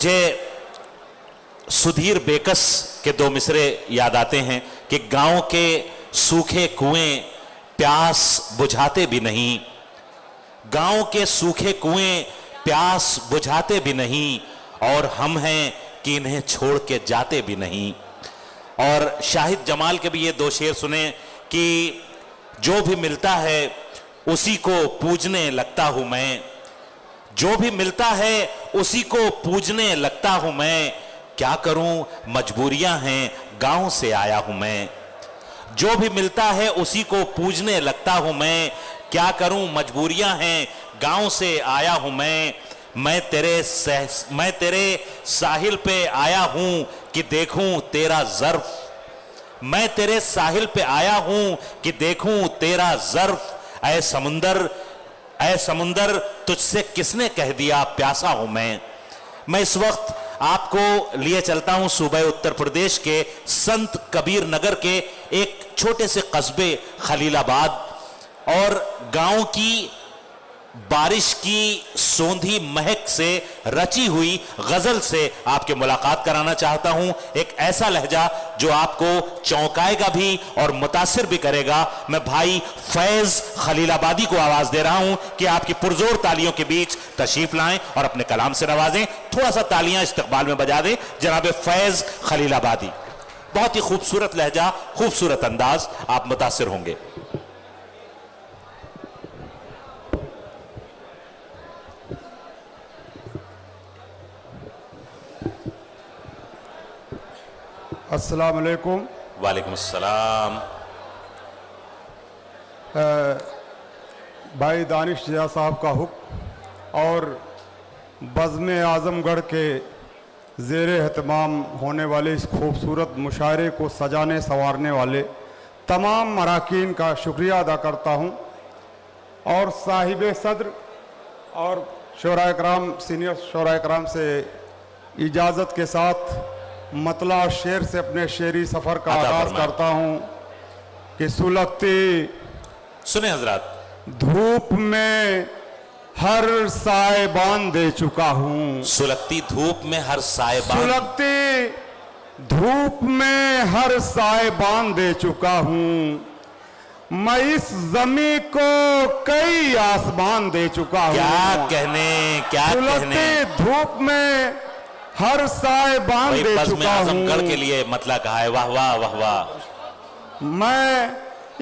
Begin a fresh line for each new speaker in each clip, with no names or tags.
मुझे सुधीर बेकस के दो मिसरे याद आते हैं कि गांव के सूखे कुएं प्यास बुझाते भी नहीं, गांव के सूखे कुएं प्यास बुझाते भी नहीं, और हम हैं कि इन्हें छोड़ के जाते भी नहीं। और शाहिद जमाल के भी ये दो शेर सुने कि जो भी मिलता है उसी को पूजने लगता हूं मैं, जो भी मिलता है उसी को पूजने लगता हूं मैं, क्या करूं मजबूरियां हैं गांव से आया हूं मैं। जो भी मिलता है उसी को पूजने लगता हूं मैं, क्या करूं मजबूरियां हैं गांव से आया हूं मैं तेरे साहिल पे आया हूं कि देखूं तेरा ज़र्फ, मैं तेरे साहिल पे आया हूं कि देखूं तेरा ज़र्फ। ऐ समुंदर तुझसे किसने कह दिया प्यासा हूं मैं इस वक्त आपको लिए चलता हूं सूबे उत्तर प्रदेश के संत कबीर नगर के एक छोटे से कस्बे खलीलाबाद, और गांव की बारिश की सोंधी महक से रची हुई गजल से आपके मुलाकात कराना चाहता हूं। एक ऐसा लहजा जो आपको चौंकाएगा भी और मुतासिर भी करेगा। मैं भाई फैज खलीलाबादी को आवाज दे रहा हूं कि आपकी पुरजोर तालियों के बीच तशरीफ लाएं और अपने कलाम से नवाजें। थोड़ा सा तालियां इस्तकबाल में बजा दें जनाब फैज खलीलाबादी। बहुत ही खूबसूरत लहजा, खूबसूरत अंदाज, आप मुतासिर होंगे।
अस्सलाम वालेकुम।
वालेकुम अस्सलाम।
भाई दानिश जिया साहब का हुक्म और बज़्म आज़मगढ़ के ज़ेर एहतमाम होने वाले इस खूबसूरत मुशायरे को सजाने संवारने वाले तमाम मराकीन का शुक्रिया अदा करता हूँ, और साहिब सदर और शोराए कराम, सीनियर शोराए कराम से इजाज़त के साथ मतला शेर से अपने शेरी सफ़र का आगाज़ करता हूँ कि सुलगती
सुने हजरात,
धूप में हर साएबान दे चुका हूँ,
सुलगती धूप में हर साएबान,
सुलगती धूप में हर साएबान दे चुका हूँ, मैं इस जमी को कई आसमान दे चुका हूँ।
क्या कहने
सुलगती धूप में हर साएबान दे चुका हूँ।
आजमगढ़ के लिए मतला कहा है, वाह वाह वाह वाह।
मैं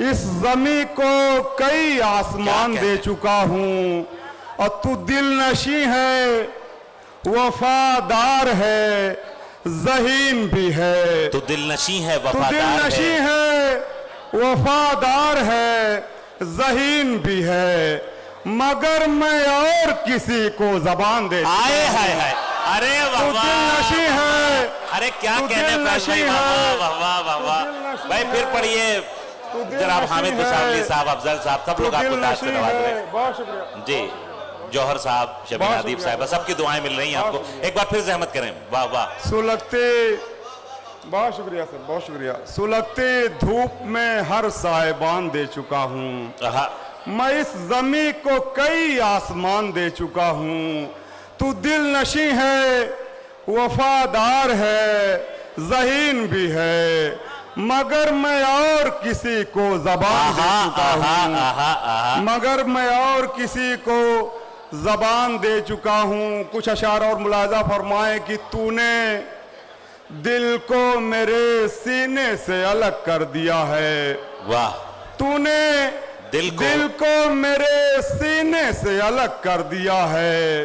इस जमी को कई आसमान दे चुका हूँ, और तू दिल नशी है, वफादार है, ज़हीन भी है।
तू दिल नशी है,
तू दिल नशी है, वफादार है, ज़हीन भी है, मगर मैं और किसी को जबान दे।
आए हाय हाय, अरे वाह वाह,
दिल नशी है,
अरे क्या कहने भाई, वाह वाह वाह वाह भाई। फिर पढ़िए जनाब हामिद मुसावली साहब, अफजल साहब, सब लोग आपको ताज से नवाज रहे हैं।
बहुत शुक्रिया जी।
जौहर साहब, शबीना अदीब साहब, सबकी दुआएं मिल रही हैं आपको। एक बार फिर जहमत करें, वाह वाह।
सुलगते, बहुत शुक्रिया सर, बहुत शुक्रिया। सुलगते धूप में हर साएबान दे चुका हूँ, मैं इस जमी को कई आसमान दे चुका हूँ, तू दिल नशी है, वफादार है, ज़हीन भी है, मगर मैं और किसी को ज़बान दे चुका हूँ, मगर मैं और किसी को ज़बान दे चुका हूँ। कुछ अशार और मुलाजा फरमाए कि तूने दिल को मेरे सीने से अलग कर दिया है, वाह। तूने दिल को मेरे सीने से अलग कर दिया है,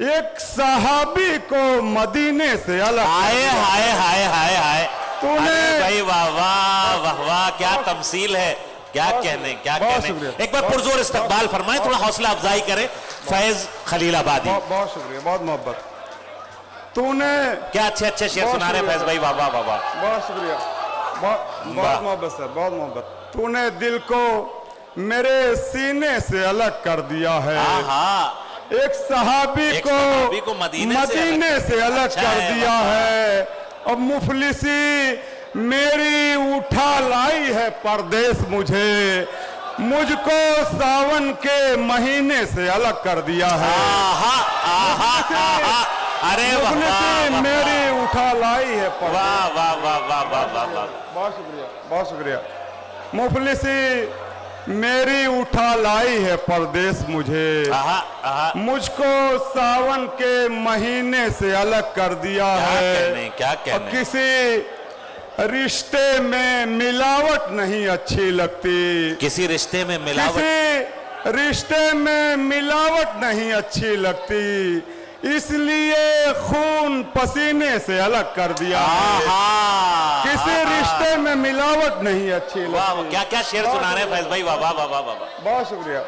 एक सहाबी को मदीने से अलग।
हाय हाय हाय हाय हाय,
तूने
भाई वाह वाह वाह वाह, क्या तमसील है, क्या कहने, क्या कहने। एक बार पुरजोर इस्तकबाल फरमाएं, थोड़ा हौसला अफजाई करें फैज खलीलाबादी।
बहुत शुक्रिया, बहुत मोहब्बत। तूने
क्या अच्छे अच्छे शेर सुना रहे फैज भाई, वाह वाह वाह वाह,
बहुत शुक्रिया, बहुत मोहब्बत सर, बहुत मोहब्बत। तूने दिल को मेरे सीने से अलग कर दिया है, एक सहाबी को मदीने से अलग कर दिया है, और मुफलिसी मेरी उठा लाई है परदेश मुझे, मुझको सावन के महीने से अलग कर दिया है।
अरे वाह,
मुफलिसी
वाह,
मेरी उठा लाई है परदेश।
वाह वाह वाह वाह वाह वाह वाह।
बहुत शुक्रिया, बहुत शुक्रिया। मुफलिसी मेरी उठा लाई है परदेश मुझे,
आहा, आहा।
मुझको सावन के महीने से अलग कर दिया है।
क्या
और
कहने।
किसी रिश्ते में मिलावट नहीं अच्छी लगती,
किसी रिश्ते में मिलावट,
किसी रिश्ते में मिलावट नहीं अच्छी लगती, इसलिए खून पसीने से अलग कर दिया है।
आहा,
किसी रिश्ते में मिलावट नहीं अच्छी
वाह,
लगती।
क्या क्या शेर सुना रहे हैं फैज भाई, वाह वाह वाह वाह वाह।
बहुत शुक्रिया।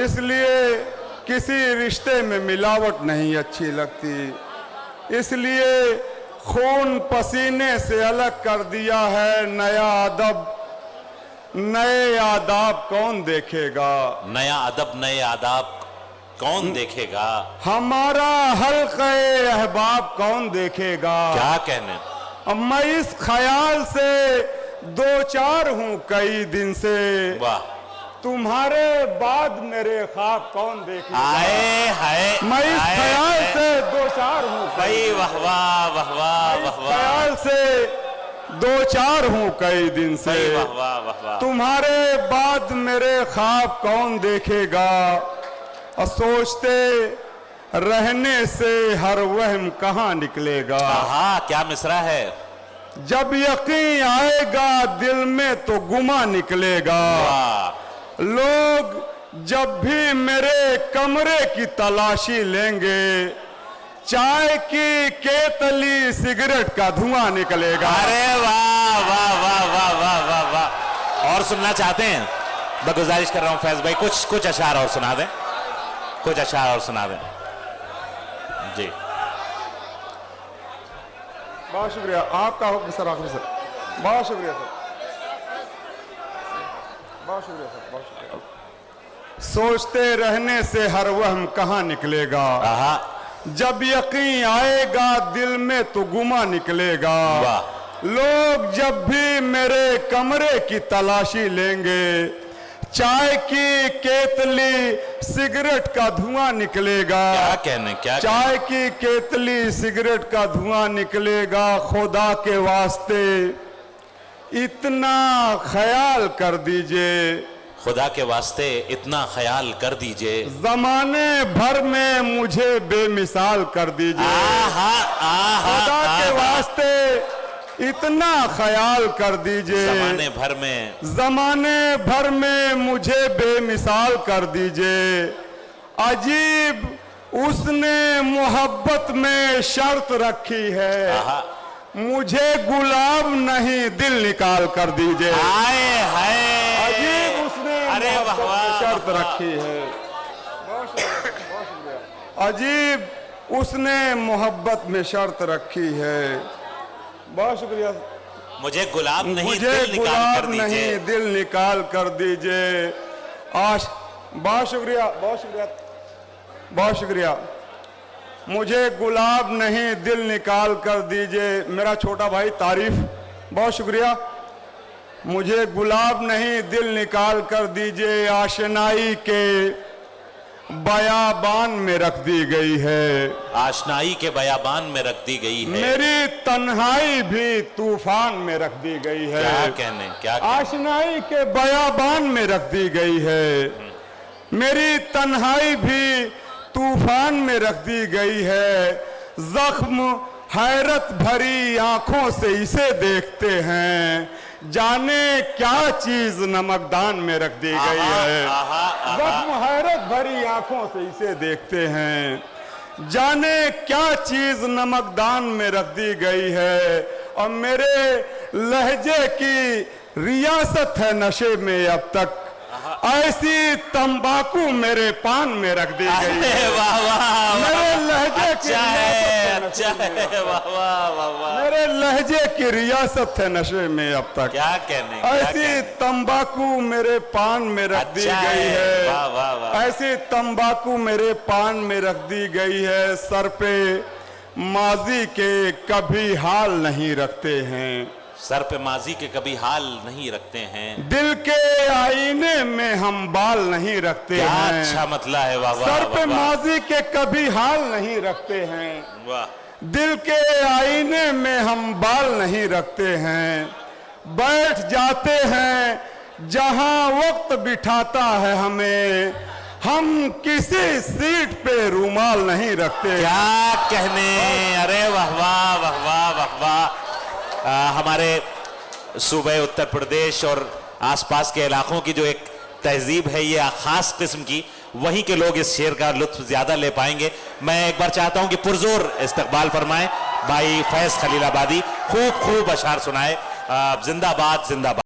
इसलिए किसी रिश्ते में मिलावट नहीं अच्छी लगती, इसलिए खून पसीने से अलग कर दिया है। नया अदब नए आदाब कौन देखेगा,
नया अदब नए आदाब कौन देखेगा।
हमारा हल्क़े अहबाब कौन देखेगा।
क्या कहने।
अब मैं इस ख्याल से दो चार हूं कई दिन से,
वाह।
तुम्हारे बाद मेरे ख्वाब कौन देखेगा।
आए हाय,
मैं इस
आए,
ख्याल
आए।
से दो चार हूं
भाई वाह वाह वाह वाह
इस
वाह वाह।
ख्याल से दो चार हूं कई दिन से,
भाई वाह वाह वाह वाह।
तुम्हारे बाद मेरे ख्वाब कौन देखेगा। और सोचते रहने से हर वहम कहाँ निकलेगा।
आहा, क्या मिसरा है।
जब यकीन आएगा दिल में तो गुमा निकलेगा।
वाह।
लोग जब भी मेरे कमरे की तलाशी लेंगे, चाय की केतली सिगरेट का धुआं निकलेगा।
अरे वाह वाह वाह वाह वाह वाह वाह। और सुनना चाहते हैं? मैं गुजारिश कर रहा हूं फैज भाई, कुछ अशार और सुना दें, कुछ अशार और सुना दें जी।
बहुत शुक्रिया, आपका हुक्म सर। आखिर सर, बहुत शुक्रिया सर, बहुत शुक्रिया सर, बहुत शुक्रिया। सोचते रहने से हर वहम कहाँ निकलेगा।
आहा,
जब यकीन आएगा दिल में तो गुमा निकलेगा।
वाह।
लोग जब भी मेरे कमरे की तलाशी लेंगे, चाय की केतली सिगरेट का धुआं निकलेगा।
क्या कहने, क्या
चाय की केतली सिगरेट का धुआं निकलेगा। खुदा के वास्ते इतना ख्याल कर दीजिए,
खुदा के वास्ते इतना ख्याल कर दीजिए।
जमाने भर में मुझे बेमिसाल कर दीजिए।
आहा, आहा,
खुदा के
आहा।
वास्ते इतना ख्याल कर दीजिए,
जमाने भर में,
जमाने भर में मुझे बेमिसाल कर दीजिए। अजीब उसने मोहब्बत में शर्त रखी है,
आहा।
मुझे गुलाब नहीं दिल निकाल कर दीजिए।
आए हाय।
अजीब उसने
अरे वाह,
मोहब्बत में
वाह,
शर्त
वाह।
रखी है। बहुत शुक्रिया, बहुत शुक्रिया। अजीब उसने मोहब्बत में शर्त रखी है। बहुत शुक्रिया।
मुझे गुलाब नहीं
मुझे
दिल निकाल कर
गुलाब
दीजिए।
नहीं दिल निकाल कर दीजिए। बहुत शुक्रिया, बहुत शुक्रिया, बहुत शुक्रिया। मुझे गुलाब नहीं दिल निकाल कर दीजिए। मेरा छोटा भाई तारीफ, बहुत शुक्रिया। मुझे गुलाब नहीं दिल निकाल कर दीजिए। आशनाई के बयाबान में रख दी गई है,
आशनाई के बयाबान में रख दी गई है।
मेरी तन्हाई भी तूफान में रख दी गई है।
क्या कहने, क्या कहने।
आशनाई के बयाबान में रख दी गई है, मेरी तन्हाई भी तूफान में रख दी गई है। जख्म हैरत भरी आंखों से इसे देखते हैं, जाने क्या चीज नमकदान में रख दी गई है। जख्म हैरत भरी आंखों से इसे देखते हैं, जाने क्या चीज नमकदान में रख दी गई है। और मेरे लहजे की रियासत है नशे में अब तक, ऐसी तंबाकू मेरे पान में रख दी गई है।
वाह वाह,
मेरे लहजे की
अच्छा है,
रियासत
अच्छा
है नशे में
है,
अब
वाह
तक।
वाह वाह वाह।
मेरे लहजे की रियासत है नशे में अब तक,
क्या कहने, क्या
ऐसी
कहने।
तंबाकू मेरे पान में रख दी
अच्छा
गई
है, वाह
है।
वाह वाह।
ऐसी तंबाकू मेरे पान में रख दी गई है। सर पे माजी के कभी हाल नहीं रखते हैं,
सर पे माजी के कभी हाल नहीं रखते हैं,
दिल के आईने में हम बाल नहीं रखते
क्या
हैं।
अच्छा मतला है, वाह वाह
सर पे
वाह, वाह,
माजी के कभी हाल नहीं रखते हैं,
वाह।
दिल के आईने में हम बाल नहीं रखते हैं। बैठ जाते हैं जहां वक्त बिठाता है हमें, हम किसी सीट पे रूमाल नहीं रखते।
क्या कहने, अरे वाह वाह वाह वाह वाह वाह। हमारे सूबे उत्तर प्रदेश और आसपास के इलाकों की जो एक तहजीब है, ये खास किस्म की, वहीं के लोग इस शेर का लुत्फ ज्यादा ले पाएंगे। मैं एक बार चाहता हूं कि पुरजोर इस्तकबाल फरमाएं भाई फैज खलीलाबादी, खूब खूब अशार सुनाए। जिंदाबाद जिंदाबाद।